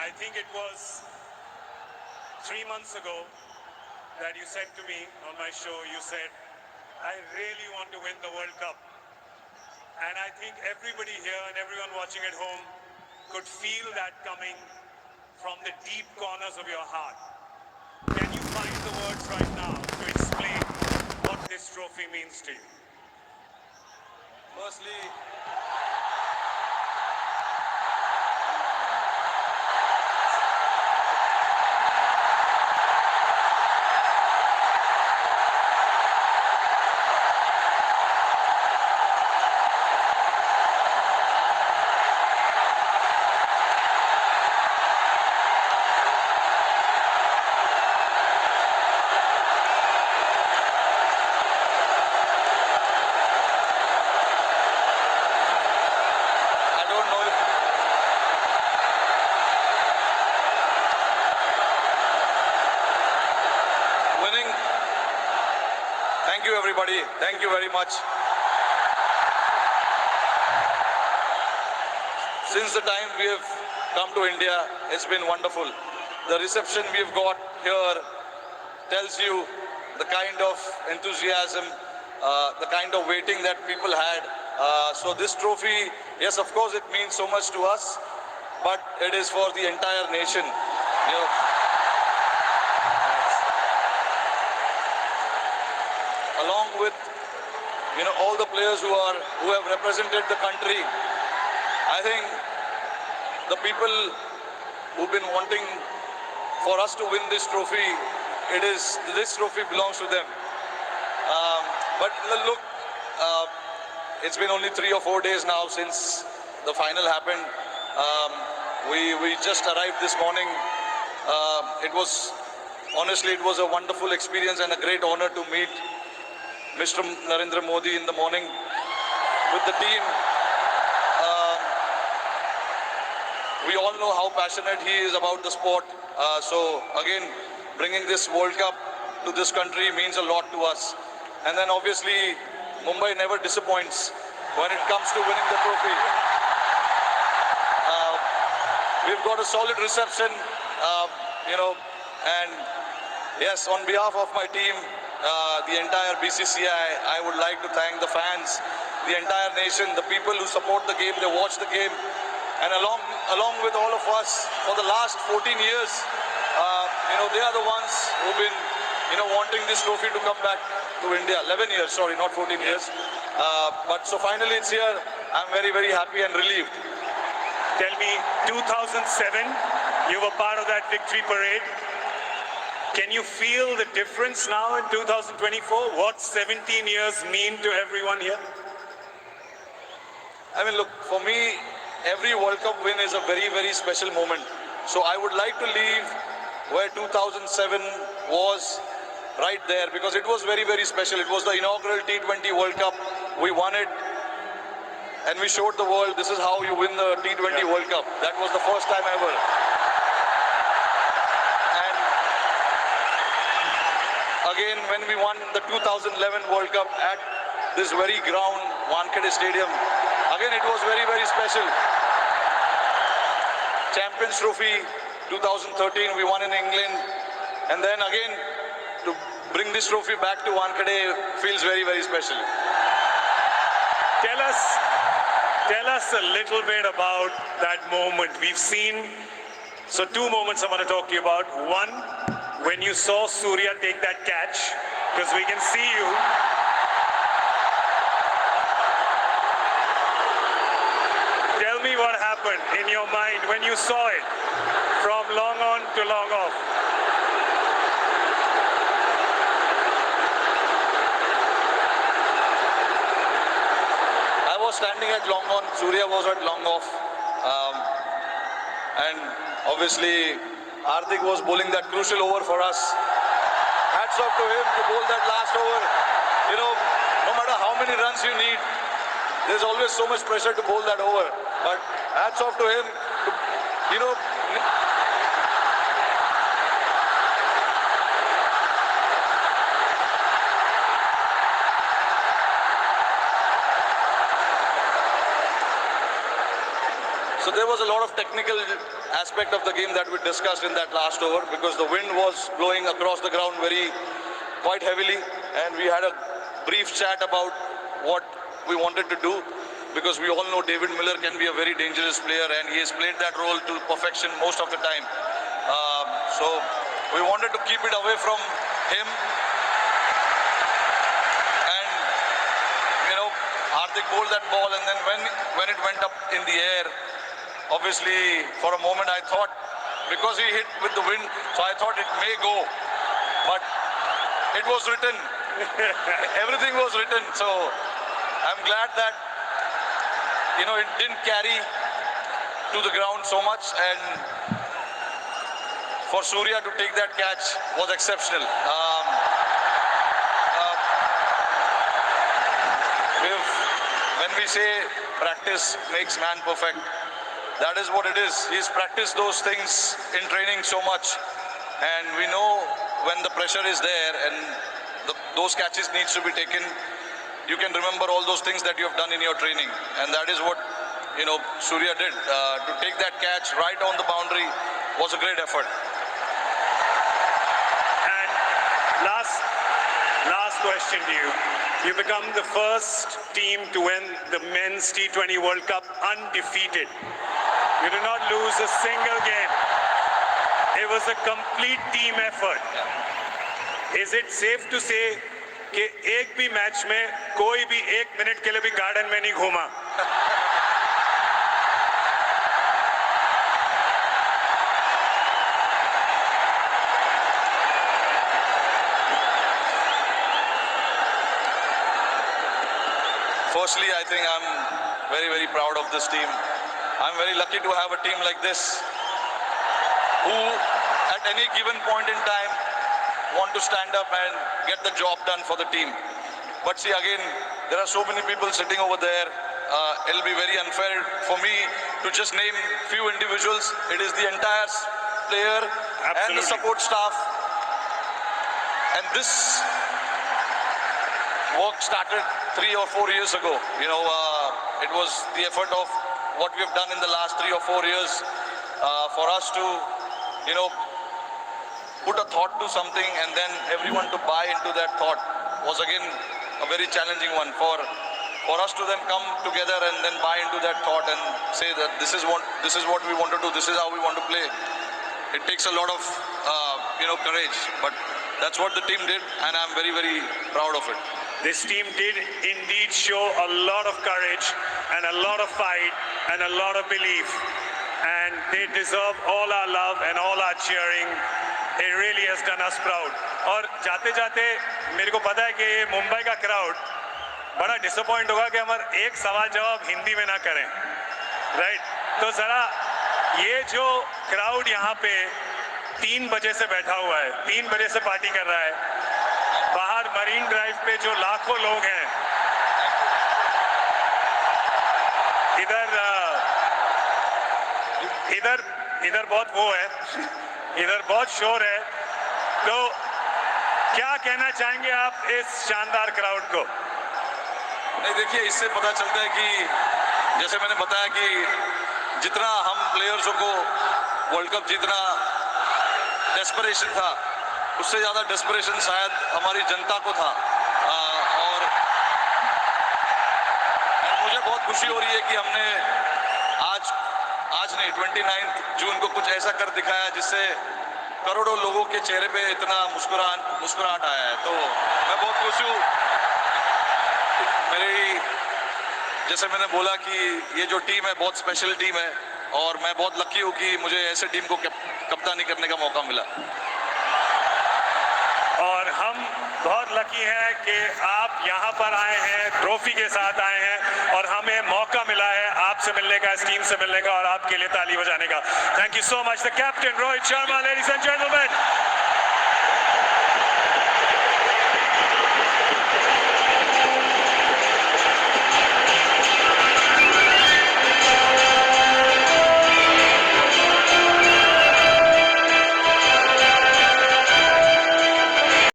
I think it was 3 months ago that you said to me on my show, you said, I really want to win the World Cup. And I think everybody here and everyone watching at home could feel that coming from the deep corners of your heart. Can you find the words right now to explain what this trophy means to you? Firstly, I don't know if winning. Thank you, everybody. Thank you very much. Since the time we have come to India, it's been wonderful. The reception we've got here tells you the kind of enthusiasm, the kind of waiting that people had. So this trophy, yes, of course, it means so much to us, but it is for the entire nation. You know, along with all the players who have represented the country. I think the people who've been wanting for us to win this trophy, this trophy belongs to them. But look, it's been only 3 or 4 days now since the final happened. We just arrived this morning. Honestly, it was a wonderful experience and a great honor to meet Mr. Narendra Modi in the morning with the team. We all know how passionate he is about the sport. So again, bringing this World Cup to this country means a lot to us. And then obviously, Mumbai never disappoints when it comes to winning the trophy. We've got a solid reception, and yes, on behalf of my team, the entire BCCI, I would like to thank the fans, the entire nation, the people who support the game, they watch the game. And along with all of us, for the last 14 years, they are the ones who've been, wanting this trophy to come back to India. 11 years, sorry, not 14 years. But so finally it's here. I'm very, very happy and relieved. Tell me, 2007, you were part of that victory parade. Can you feel the difference now in 2024? What 17 years mean to everyone here? I mean, look, for me, every World Cup win is a very, very special moment. So I would like to leave where 2007 was, right there, because it was very, very special. It was the inaugural T20 World Cup. We won it, and we showed the world this is how you win the T20 World Cup. That was the first time ever. And again, when we won the 2011 World Cup at this very ground, Wankhede Stadium, again, it was very, very special. Champions Trophy 2013, we won in England. And then again, to bring this trophy back to Wankhede feels very, very special. Tell us a little bit about that moment. We've seen, so 2 moments I want to talk to you about. One, when you saw Surya take that catch, because we can see you. Tell me what happened in your mind when you saw it from long on to long off. I was standing at long on, Surya was at long off. And obviously, Hardik was bowling that crucial over for us. Hats off to him to bowl that last over. No matter how many runs you need, there's always so much pressure to bowl that over. But hats off to him. So there was a lot of technical aspect of the game that we discussed in that last over, because the wind was blowing across the ground quite heavily, and we had a brief chat about what we wanted to do, because we all know David Miller can be a very dangerous player, and he has played that role to perfection most of the time. So we wanted to keep it away from him, and Hardik bowled that ball, and then when it went up in the air, obviously for a moment I thought, because he hit with the wind, so I thought it may go, but it was written. Everything was written. So I'm glad that it didn't carry to the ground so much, and for Surya to take that catch was exceptional. When we say practice makes man perfect, that is what it is. He's practiced those things in training so much, and we know when the pressure is there and those catches needs to be taken, you can remember all those things that you have done in your training, and that is what Surya did. To take that catch right on the boundary was a great effort. And last question to you. You become the first team to win the Men's T20 World Cup undefeated. You did not lose a single game. It was a complete team effort. Is it safe to say कि एक भी match में कोई भी 1 minute के लिए भी garden में नहीं घूमा? Firstly, I think I'm very, very proud of this team. I'm very lucky to have a team like this who, at any given point in time, want to stand up and get the job done for the team. But see, again, there are so many people sitting over there. It'll be very unfair for me to just name few individuals. It is the entire player and the support staff. And this work started 3 or 4 years ago. It was the effort of what we have done in the last 3 or 4 years for us to, put a thought to something, and then everyone to buy into that thought was again a very challenging one. For us to then come together and then buy into that thought and say that this is what we want to do, this is how we want to play. It takes a lot of courage, but that's what the team did, and I'm very, very proud of it. This team did indeed show a lot of courage and a lot of fight and a lot of belief, and they deserve all our love and all our cheering. It really has done us proud. और जाते जाते मेरे को पता है कि ये मुंबई का क्राउड बड़ा डिसअपॉइंट होगा कि हमारा एक सवाल जवाब हिंदी में ना करें, राइट? तो जरा ये जो क्राउड यहाँ पे 3 बजे से बैठा हुआ है, 3 बजे से पार्टी कर रहा है, बाहर मरीन ड्राइव पे जो लाखों लोग हैं, इधर बहुत वो है, इधर बहुत शोर है, तो क्या कहना चाहेंगे आप इस शानदार क्राउड को? नहीं, देखिए, इससे पता चलता है कि जैसे मैंने बताया कि जितना हम प्लेयर्सों को वर्ल्ड कप जीतना डेस्परेशन था, उससे ज़्यादा डेस्परेशन शायद हमारी जनता को था। और मुझे बहुत खुशी हो रही है कि हमने आज नहीं 29 जून को कुछ ऐसा कर दिखाया जिससे करोड़ों लोगों के चेहरे पे इतना मुस्कुराहट आया है। तो मैं बहुत खुश हूँ। जैसे मैंने बोला कि ये जो टीम है बहुत स्पेशल टीम है, और मैं बहुत लकी हूँ कि मुझे ऐसे टीम को कप्तानी करने का मौका मिला। और हम बहुत लकी हैं कि आप यहाँ पर आए हैं, ट्रॉफी के साथ आए हैं, और हमें मौका मिला है आपसे मिलने का, इस टीम से मिलने का, और आपके लिए ताली बजाने का। Thank you so much the captain Rohit Sharma, ladies and gentleman.